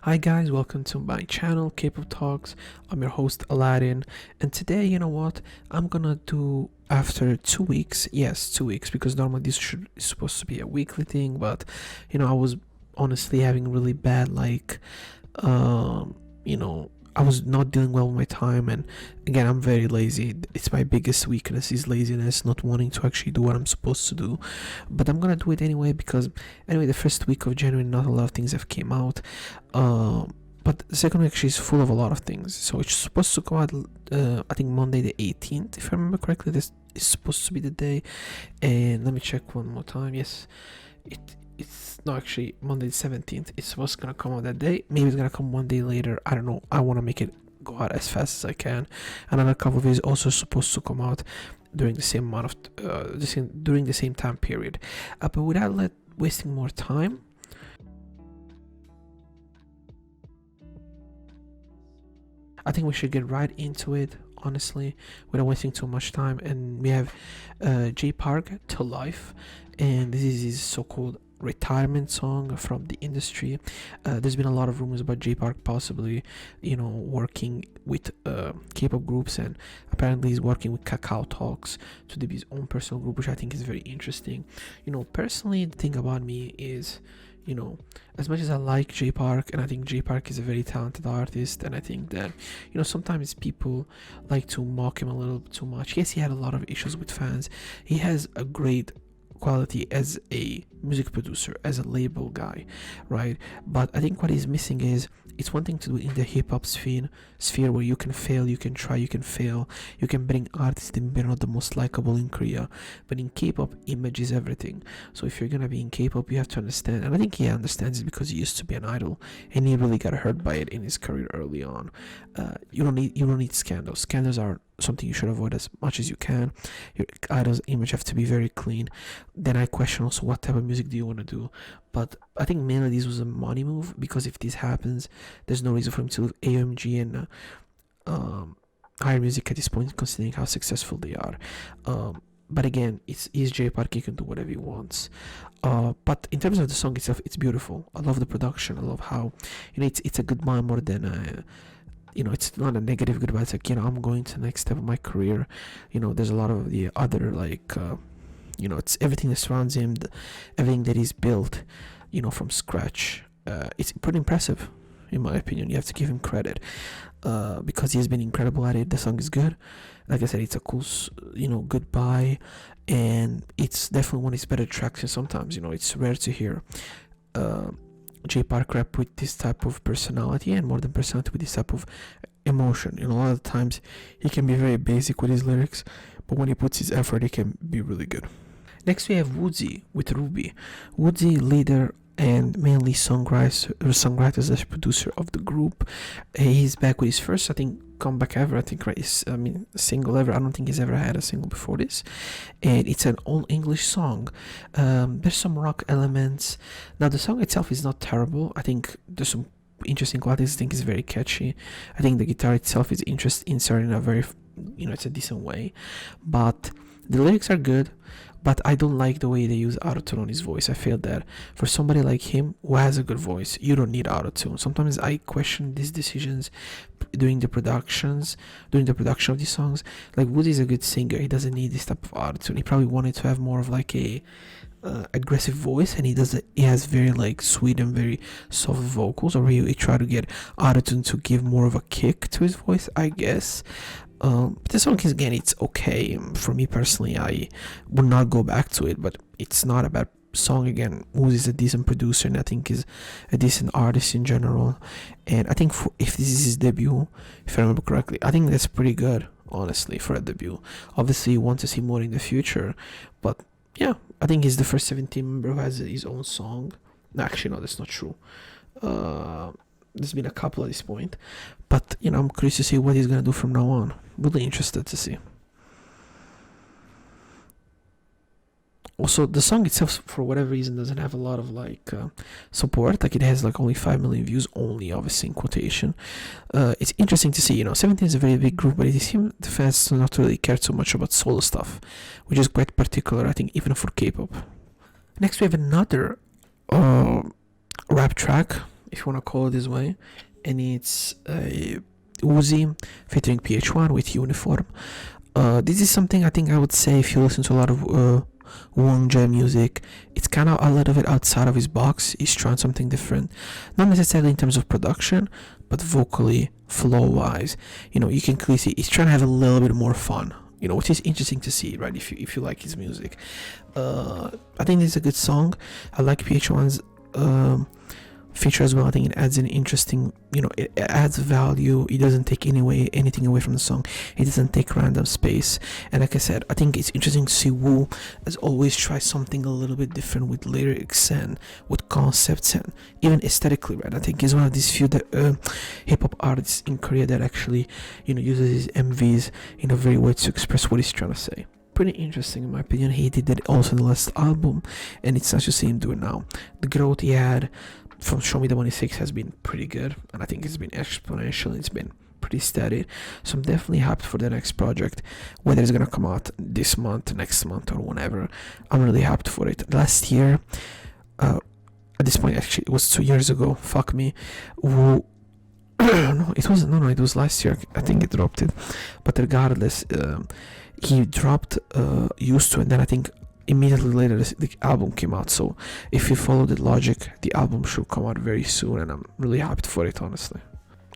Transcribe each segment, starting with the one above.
Hi guys, welcome to my channel, Kpop Talks. I'm your host Aladdin, and today, you know what? I'm gonna do after 2 weeks. Yes, 2 weeks, because normally is supposed to be a weekly thing, but I was honestly having really bad um, you know, I was not dealing well with my time, and again, I'm very lazy. It's my biggest weakness is laziness, not wanting to actually do what I'm supposed to do. But I'm gonna do it anyway because anyway, the first week of January, not a lot of things have came out. But the second week actually is full of a lot of things. So it's supposed to come out, I think Monday the 18th, if I remember correctly. This is supposed to be the day. And let me check one more time. Yes, it's not actually Monday the 17th. It's supposed to gonna come out that day. Maybe it's gonna come one day later. I don't know. I want to make it go out as fast as I can. Another couple of is also supposed to come out during the same amount of during the same time period. But without wasting more time, I think we should get right into it, honestly, without wasting too much time. And we have J Park to Life, and this is his so-called retirement song from the industry. There's been a lot of rumors about J Park possibly, working with K-pop groups, and apparently he's working with Kakao Talks to do his own personal group, which I think is very interesting. Personally, the thing about me is, as much as I like J Park, and I think J Park is a very talented artist, and I think that, sometimes people like to mock him a little too much. Yes, he had a lot of issues with fans. He has a great quality as a music producer, as a label guy, right? But I think what he's missing is, it's one thing to do in the hip-hop sphere where you can fail, you can try, you can fail, you can bring artists that are not the most likable in Korea. But in K-pop, image is everything. So if you're gonna be in K-pop, you have to understand, and I think he understands it because he used to be an idol, and he really got hurt by it in his career early on. You don't need scandals. Scandals are something you should avoid as much as you can. Your idol's image have to be very clean. Then I question also, what type of music do you want to do? But I think mainly this was a money move, because if this happens, there's no reason for him to leave AMG and higher music at this point, considering how successful they are. But again, he's J Park, he can do whatever he wants. But in terms of the song itself, it's beautiful. I love the production. I love how, it's a goodbye more than it's not a negative goodbye. It's like, I'm going to the next step of my career. There's a lot of the other, it's everything that surrounds him, everything that he's built, from scratch. It's pretty impressive, in my opinion. You have to give him credit, because he has been incredible at it. The song is good. Like I said, it's a cool, goodbye, and it's definitely one of his better tracks. And sometimes, it's rare to hear J Park rap with this type of personality, and more than personality, with this type of emotion. A lot of times he can be very basic with his lyrics, but when he puts his effort, he can be really good. Next we have Woodsy with Ruby. Woodsy, leader and mainly songwriter slash producer of the group. He's back with his first, I think, comeback ever. I think, right? Single ever. I don't think he's ever had a single before this, and it's an all English song. There's some rock elements. Now the song itself is not terrible. I think there's some interesting qualities. I think it's very catchy. I think the guitar itself is inserted in a very, it's a decent way, but the lyrics are good. But I don't like the way they use autotune on his voice. I feel that for somebody like him who has a good voice, you don't need autotune. Sometimes I question these decisions during the production of these songs. Like, Woody is a good singer. He doesn't need this type of autotune. He probably wanted to have more of like a aggressive voice, and he has very sweet and very soft vocals, or he try to get autotune to give more of a kick to his voice, I guess. But the song is, again, it's okay. For me personally, I would not go back to it, but it's not a bad song. Again, Woozy is a decent producer, and I think is a decent artist in general. And I think if this is his debut, if I remember correctly, I think that's pretty good, honestly, for a debut. Obviously, you want to see more in the future, but yeah, I think he's the first 17 member who has his own song. No, actually, no, that's not true. There's been a couple at this point, but I'm curious to see what he's gonna do from now on. Really interested to see. Also, the song itself, for whatever reason, doesn't have a lot of support. It has only 5 million views, only, obviously in quotation. It's interesting to see. 17 is a very big group, but it seems the fans do not really care so much about solo stuff, which is quite particular, I think, even for K-pop. Next, we have another rap track. if you want to call it this way, and it's Woodsy featuring PH1 with Uniform. This is something I think I would say if you listen to a lot of Wong Jai music, it's kind of a little bit outside of his box. He's trying something different, not necessarily in terms of production, but vocally, flow wise. You can clearly see he's trying to have a little bit more fun, which is interesting to see, right? If you like his music, I think this is a good song. I like PH1's feature as well. I think it adds an interesting, it adds value. It doesn't take anything away from the song. It doesn't take random space. And like I said, I think it's interesting to see Woo as always try something a little bit different with lyrics and with concepts and even aesthetically, right? I think he's one of these few that hip-hop artists in Korea that actually uses his MVs in a very way to express what he's trying to say. Pretty interesting in my opinion. He did that also in the last album, and it's nice to see him do it now. The growth he had from Show Me the Money 6 has been pretty good, and I think it's been exponential. It's been pretty steady, so I'm definitely hyped for the next project, whether it's gonna come out this month, next month, or whenever. I'm really hyped for it. Last year, at this point actually it was 2 years ago, fuck me, no, it was last year. I think it dropped it, but regardless, he dropped Used To, and then I think immediately later the album came out. So if you follow the logic, the album should come out very soon, and I'm really hyped for it, honestly.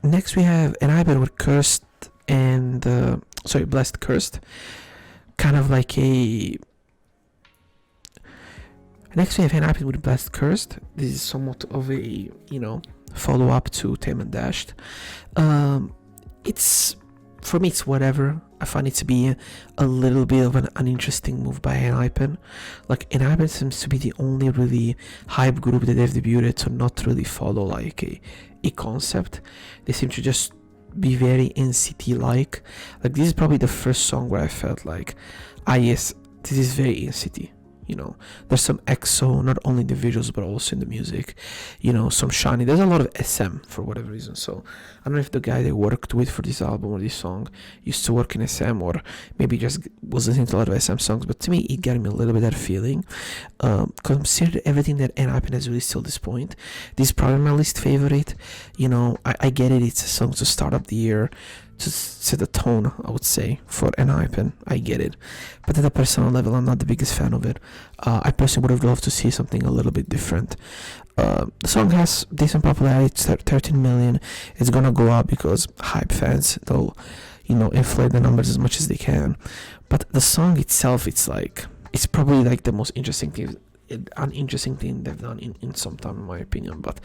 Next we have an iPad with Cursed and Blessed Cursed, kind of like a next we have an iPad with Blessed Cursed. This is somewhat of a follow up to Tame and Dashed. It's, for me, it's whatever. I find it to be a little bit of an uninteresting move by Enhypen. Like, Enhypen seems to be the only really hype group that they've debuted to not really follow like a concept. They seem to just be very NCT like. Like, this is probably the first song where I felt like, yes, this is very NCT. There's some EXO, not only in the visuals but also in the music, some shiny. There's a lot of SM for whatever reason. So I don't know if the guy they worked with for this album or this song used to work in SM, or maybe just was listening to a lot of SM songs, but to me it gave me a little bit that feeling. Considered everything that Enhypen has released till this point, this is probably my least favorite. I get it, it's a song to start up the year, to set the tone, I would say, for Enhypen. I get it, but at a personal level, I'm not the biggest fan of it. I personally would have loved to see something a little bit different. The song has decent popularity. It's 13 million. It's gonna go up because hype fans, they'll inflate the numbers as much as they can. But the song itself, it's probably like the most interesting thing, uninteresting thing they've done in some time, in my opinion. But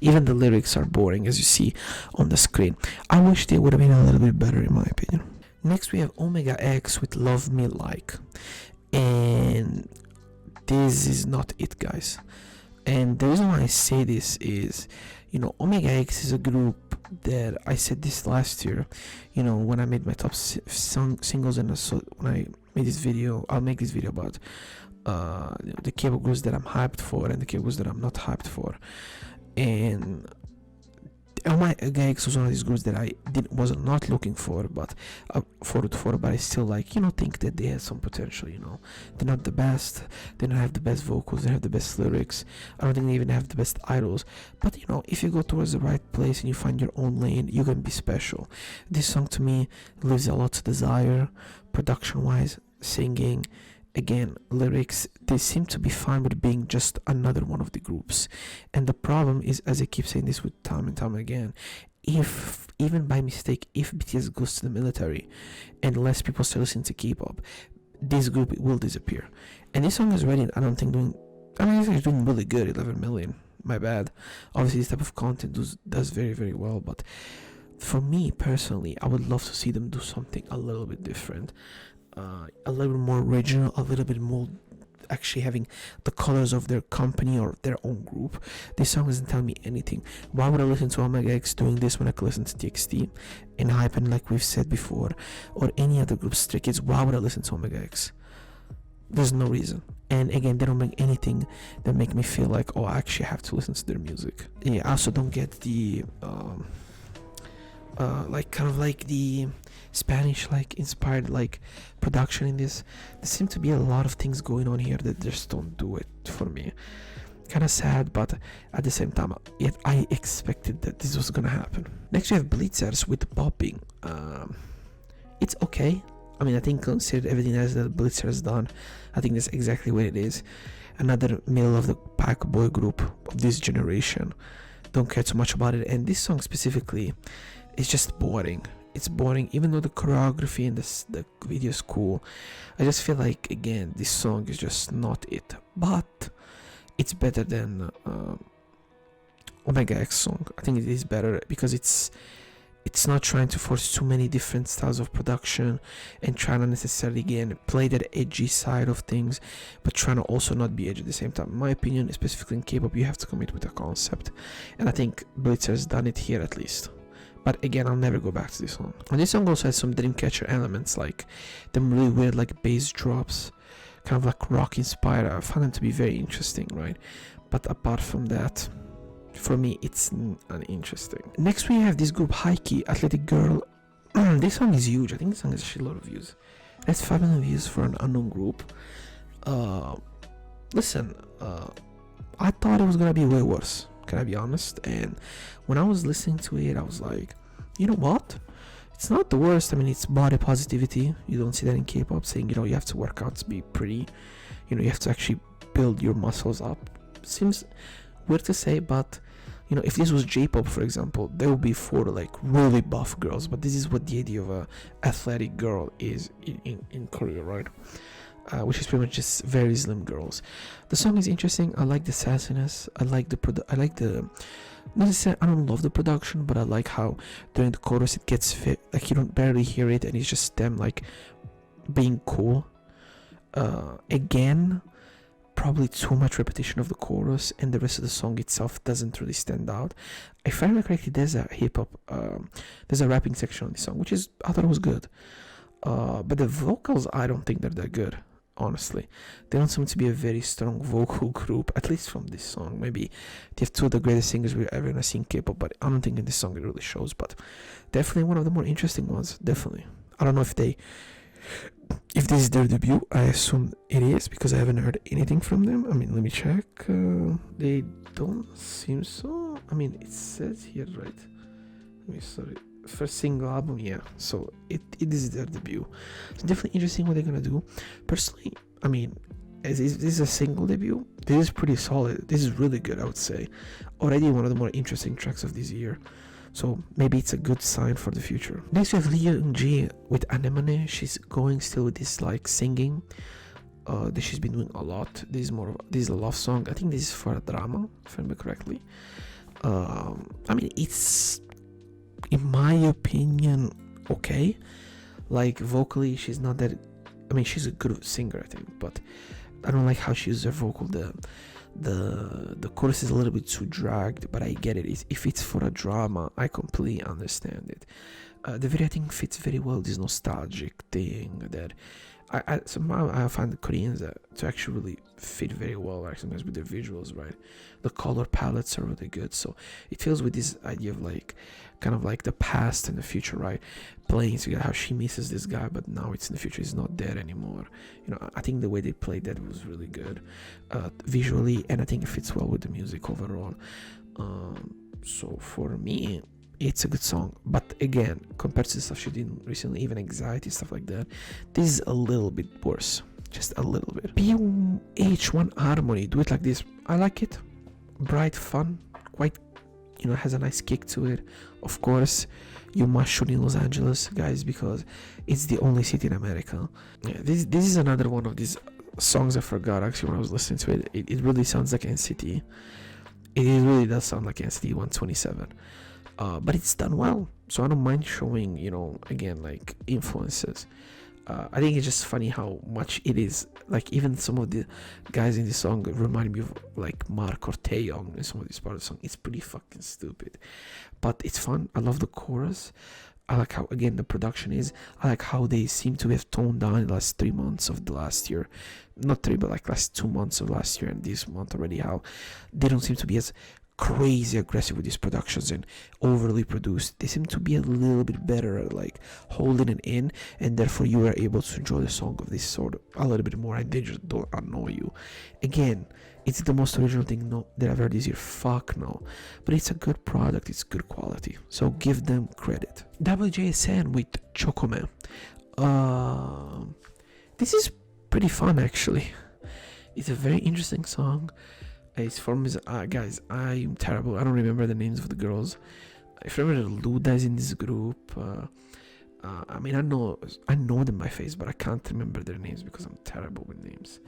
even the lyrics are boring, as you see on the screen. I wish they would have been a little bit better, in my opinion. Next we have Omega X with Love Me Like, and this is not it, guys. And the reason why I say this is, Omega X is a group that I said this last year, when I made my top singles, and so when I made this video, I'll make this video about the K-pop groups that I'm hyped for and the K-pop groups that I'm not hyped for. And Omega X was one of these groups that I was not looking for, but but I still think that they had some potential. They're not the best, they don't have the best vocals, they don't have the best lyrics, I don't think they even have the best idols, but if you go towards the right place and you find your own lane, you can be special. This song to me leaves a lot to desire, production wise, singing, again, lyrics. They seem to be fine with being just another one of the groups. And the problem is, as I keep saying this with time and time again, if even by mistake, if BTS goes to the military and less people start listening to K-pop, this group will disappear. And this song is already, I don't think, it's doing really good. 11 million, my bad. Obviously this type of content does very, very well, but for me personally, I would love to see them do something a little bit different. A little bit more original, a little bit more actually having the colors of their company or their own group. This song doesn't tell me anything. Why would I listen to Omega X doing this when I could listen to TXT and Hypen, like we've said before, or any other group, Stray Kids? Why would I listen to Omega X? There's no reason. And again, they don't make anything that make me feel like, I actually have to listen to their music. Yeah, I also don't get the the Spanish inspired production in this. There seem to be a lot of things going on here that just don't do it for me. kind of sad, but at the same time, yet I expected that this was gonna happen. Next we have Blitzers with Popping. It's okay. I mean, I think considered everything else that Blitz has done, I think that's exactly what it is. Another middle of the pack boy group of this generation. Don't care too much about it, and this song specifically is just boring. It's boring, even though the choreography and the video is cool. I just feel like, again, this song is just not it. But it's better than Omega X song. I think it is better because it's not trying to force too many different styles of production and trying to necessarily, again, play that edgy side of things, but trying to also not be edgy at the same time. In my opinion, specifically in K-pop, you have to commit with a concept, and I think Blitz has done it here at least. But again, I'll never go back to this song. And this song also has some Dreamcatcher elements, like them really weird like bass drops, kind of like rock inspired. I found them to be very interesting, right? But apart from that, for me, it's uninteresting. Next we have this group Highkey, Athletic Girl. This song is huge. I think this song has a shitload of views. That's 5 million views for an unknown group. Listen, I thought it was gonna be way worse, can I be honest? And when I was listening to it, I was like, you know what? It's not the worst. I mean, it's body positivity. You don't see that in K-pop, saying, you know, you have to work out to be pretty. You know, you have to actually build your muscles up. Seems weird to say, but you know, if this was J-pop, for example, there would be for like really buff girls. But this is what the idea of a athletic girl is in Korea, right? Which is pretty much just very slim girls. The song is interesting. I like the sassiness. I like the not necessarily, I don't love the production, but I like how during the chorus it gets fit, like you don't barely hear it, and it's just them like being cool. Again, probably too much repetition of the chorus, and the rest of the song itself doesn't really stand out. If I remember correctly, there's a there's a rapping section on this song, which is, I thought it was good. But the vocals, I don't think they're that good, honestly. They don't seem to be a very strong vocal group, at least from this song. Maybe they have two of the greatest singers we're ever gonna see in K-pop, but I don't think in this song it really shows. But definitely one of the more interesting ones, definitely. I don't know if this is their debut. I assume it is, because I haven't heard anything from them. I mean, let me check. They don't seem so. I mean, it says here, right? Sorry. First single album, yeah. So it is their debut. It's definitely interesting what they're gonna do. Personally, I mean, as this is a single debut, this is pretty solid. This is really good, I would say. Already one of the more interesting tracks of this year. So maybe it's a good sign for the future. Next we have Leong with Anemone. She's going still with this like singing that she's been doing a lot. This is a love song. I think this is for a drama, if I remember correctly. I mean, it's, in my opinion, okay. Like vocally, she's not that. I mean, she's a good singer, I think, but I don't like how she uses her vocal. The chorus is a little bit too dragged, but I get it. If it's for a drama, I completely understand it. The video, I think, fits very well this nostalgic thing that somehow I find the Koreans to actually really fit very well, like sometimes with their visuals, right? The color palettes are really good, so it feels with this idea of like kind of like the past and the future, right? Playing together, how she misses this guy, but now it's in the future, he's not there anymore. You know, I think the way they played that was really good visually, and I think it fits well with the music overall. So for me, it's a good song, but again, compared to the stuff she did recently, even Anxiety, stuff like that, this is a little bit worse, just a little bit. PH1 Harmony, Do It Like This, I like it. Bright, fun, quite, you know, has a nice kick to it. Of course, you must shoot in Los Angeles, guys, because it's the only city in America. Yeah, this is another one of these songs I forgot actually when I was listening to it. It really sounds like NCT. It really does sound like NCT 127. But it's done well, so I don't mind showing, you know, again, like influences. I think it's just funny how much it is, like even some of the guys in this song remind me of like Mark or Taeyong in some of these parts of the song. It's pretty fucking stupid, but it's fun. I love the chorus. I like how, again, the production is. I like how they seem to have toned down in the last 3 months of the last year. Not 3, but like last 2 months of last year and this month already, how they don't seem to be as crazy aggressive with these productions and overly produced. They seem to be a little bit better at like holding it in, and therefore you are able to enjoy the song of this sort of a little bit more, and they just don't annoy you. Again, it's the most original thing that I've heard this year. Fuck no. But it's a good product, it's good quality. So give them credit. WJSN with Choco Man. This is pretty fun actually. It's a very interesting song. It's from guys, I'm terrible. I don't remember the names of the girls. I remember Luda is in this group. I mean, I know them by face, but I can't remember their names because I'm terrible with names.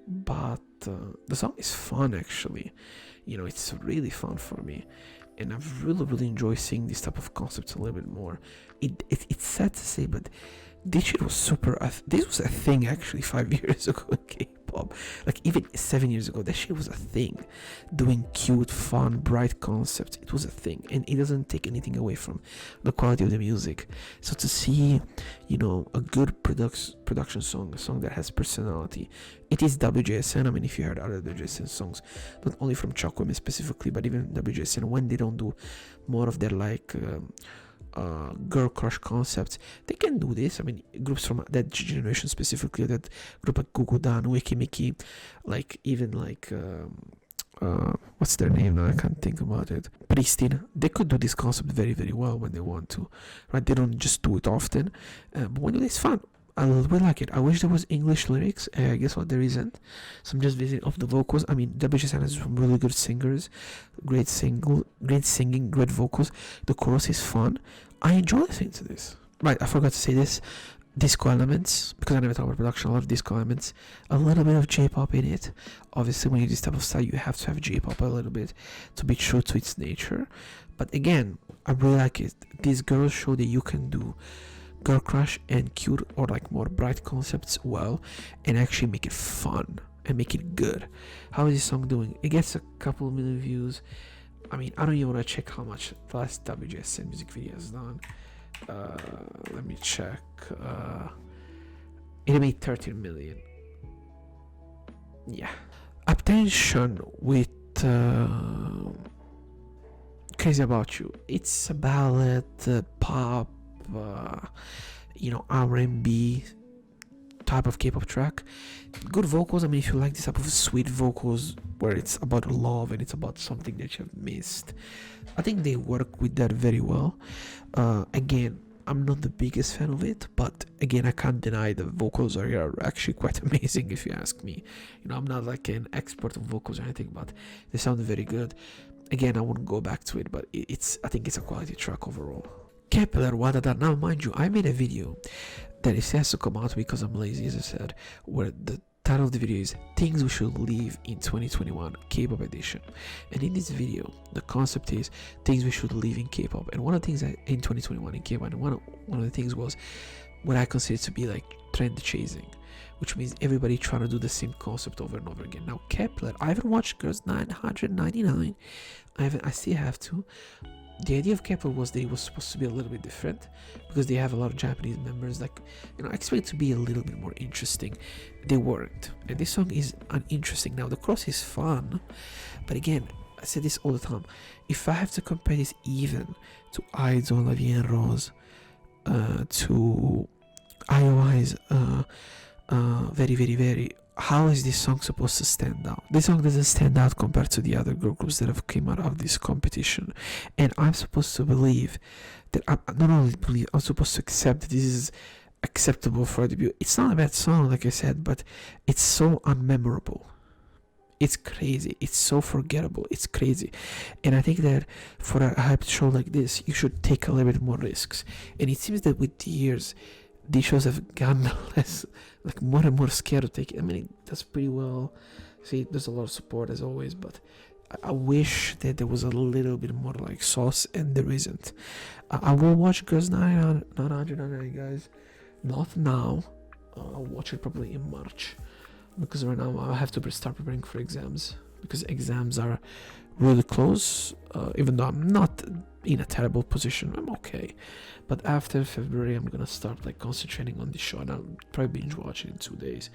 But the song is fun actually. You know, it's really fun for me, and I've really enjoyed seeing this type of concepts a little bit more. It's sad to say, but this shit was super. This was a thing actually 5 years ago in K-pop. Like even 7 years ago, that shit was a thing. Doing cute, fun, bright concepts, it was a thing, and it doesn't take anything away from the quality of the music. So to see, you know, a good production song, a song that has personality, it is WJSN. I mean, if you heard other WJSN songs, not only from Choco Man specifically, but even WJSN, when they don't do more of their like girl crush concepts, they can do this. I mean, groups from that generation specifically, that group like Gugudan, Wiki Miki, like even like what's their name now? I can't think about it. Pristina, they could do this concept very well when they want to, right? They don't just do it often, but when it's fun. I really like it. I wish there was English lyrics. Guess what? There isn't. So I'm just visiting off the vocals. I mean, WJSN has some really good singers, great singing, great vocals. The chorus is fun. I enjoy listening to this. Right, I forgot to say this. Disco elements, because I never talk about production. A lot of disco elements, a little bit of J-pop in it. Obviously, when you do this type of style, you have to have J-pop a little bit to be true to its nature. But again, I really like it. These girls show that you can do girl crush and cute or like more bright concepts well, and actually make it fun and make it good. How is this song doing? It gets a couple million views. I mean, I don't even want to check how much the last WJSN music video has done. Let me check. It made 13 million. Yeah. Attention with Crazy About You. It's a ballad, pop, you know, R&B type of K-pop track. Good vocals. I mean, if you like this type of sweet vocals where it's about love and it's about something that you've missed, I think they work with that very well. Again, I'm not the biggest fan of it, but again, I can't deny the vocals are actually quite amazing if you ask me. You know, I'm not like an expert of vocals or anything, but they sound very good. Again, I wouldn't go back to it, but I think it's a quality track overall. Kpler, Wadada. Now, mind you, I made a video that it has to come out because I'm lazy, as I said, where the title of the video is Things We Should Leave in 2021 K-pop edition. And in this video, the concept is things we should leave in K-pop. And one of the things in 2021 in K-pop, and one of the things was what I consider to be like trend chasing, which means everybody trying to do the same concept over and over again. Now, Kpler, I haven't watched Girls 999. I still have to. The idea of Kpler was that it was supposed to be a little bit different because they have a lot of Japanese members. Like, you know, I expect it to be a little bit more interesting. They weren't, and this song is uninteresting. Now, the cross is fun, but again, I say this all the time. If I have to compare this even to Idol, La Vie en Rose, to IOI's very, how is this song supposed to stand out? This song doesn't stand out compared to the other girl groups that have come out of this competition, and I'm supposed to believe that I'm supposed to accept that this is acceptable for a debut. It's not a bad song, like I said, but it's so unmemorable. It's crazy. It's so forgettable. It's crazy. And I think that for a hyped show like this, you should take a little bit more risks. And it seems that with the years, these shows have gotten less, like more and more scared to take it. I mean, it does pretty well. See, there's a lot of support as always, but I wish that there was a little bit more like sauce, and there isn't. I will watch Girls 999, guys. Not now. I'll watch it probably in March, because right now I have to start preparing for exams, because exams are really close. Even though I'm not in a terrible position, I'm okay. But after February, I'm gonna start like concentrating on the show, and I'll probably binge watch it in 2 days.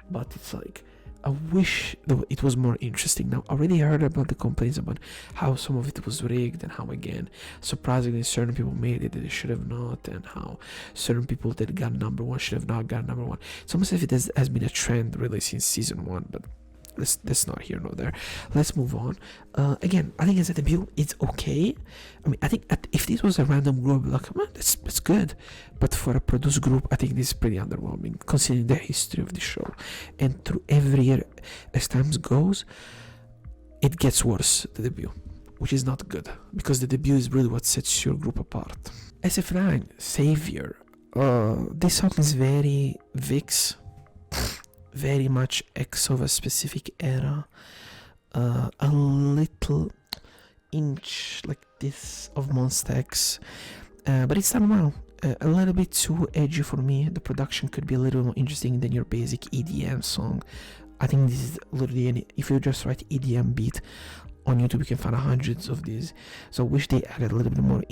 But it's like I wish it was more interesting. Now, I already heard about the complaints about how some of it was rigged and how, again, surprisingly, certain people made it that they should have not, and how certain people that got number one should have not got number one. It's almost as if it has been a trend really since season one, but that's not here nor there. Let's move on. Again, I think as a debut, it's okay. I mean, I think if this was a random group, I'd be like, man, that's good. But for a produced group, I think this is pretty underwhelming, considering the history of the show. And through every year, as time goes, it gets worse, the debut, which is not good, because the debut is really what sets your group apart. SF9, Savior. This song is very VIX, very much X of a specific era, a little inch like this of Monsta X, but it's done well. A little bit too edgy for me. The production could be a little more interesting than your basic EDM song. I think this is literally if you just write EDM beat on YouTube, you can find hundreds of these. So I wish they added a little bit more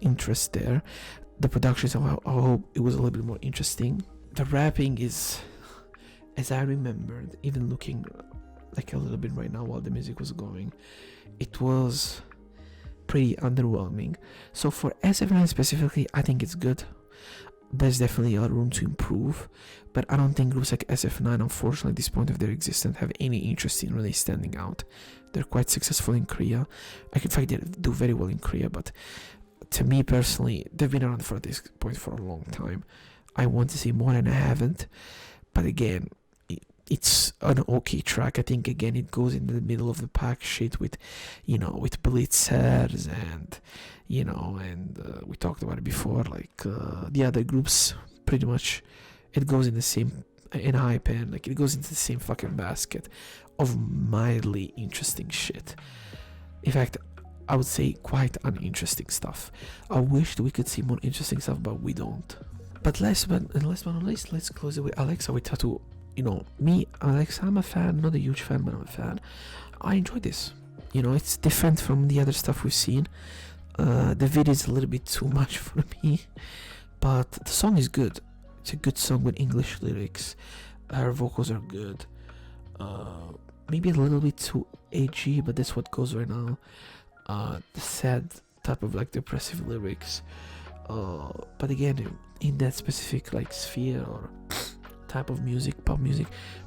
interest there. The production somehow, I hope it was a little bit more interesting. The rapping is, as I remembered, even looking like a little bit right now while the music was going, it was pretty underwhelming. So for SF9 specifically, I think it's good. There's definitely a room to improve, but I don't think groups like SF9, unfortunately, at this point of their existence, have any interest in really standing out. They're quite successful in Korea. In fact, they do very well in Korea, but to me personally, they've been around for this point for a long time. I want to see more and I haven't, but again, it's an okay track. I think again it goes in the middle of the pack shit with, with Blitzers and, we talked about it before, like the other groups. Pretty much, it goes in the same, in Hype, like it goes into the same fucking basket of mildly interesting shit. In fact, I would say quite uninteresting stuff. I wish that we could see more interesting stuff, but we don't. But last but not least, let's close it with Alexa with Tattoo. Me, Alexa, I'm a fan, not a huge fan, but I'm a fan. I enjoy this. It's different from the other stuff we've seen. The video is a little bit too much for me, but the song is good. It's a good song with English lyrics. Her vocals are good. Maybe a little bit too edgy, but that's what goes right now. The sad type of like depressive lyrics. But again, in that specific like sphere or type of music, pop music,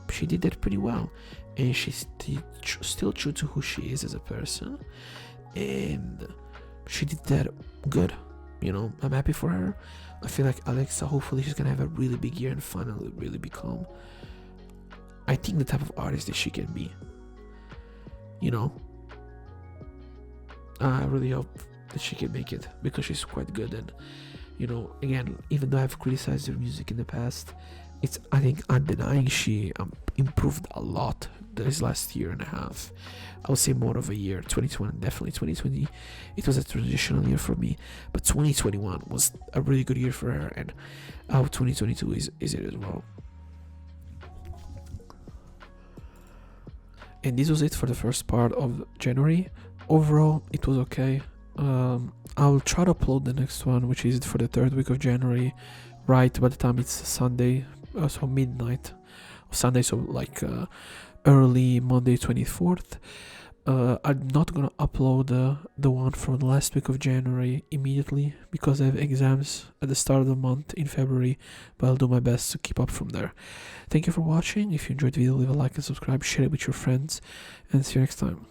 she did that pretty well, and she's still true to who she is as a person, and she did that good. I'm happy for her. I feel like Alexa, hopefully she's gonna have a really big year and finally really become, I think, the type of artist that she can be. I really hope that she can make it, because she's quite good. And again, even though I've criticized her music in the past, it's, I think, undenying she improved a lot this last year and a half. I would say more of a year. 2020, definitely 2020, it was a transitional year for me, but 2021 was a really good year for her, and I hope 2022 is it as well. And this was it for the first part of January. Overall, it was okay. I'll try to upload the next one, which is for the 3rd week of January, right by the time it's Sunday, so midnight of Sunday, so like early Monday 24th. I'm not gonna upload the one from the last week of January immediately, because I have exams at the start of the month in February, but I'll do my best to keep up from there. Thank you for watching. If you enjoyed the video, leave a like and subscribe, share it with your friends, and see you next time.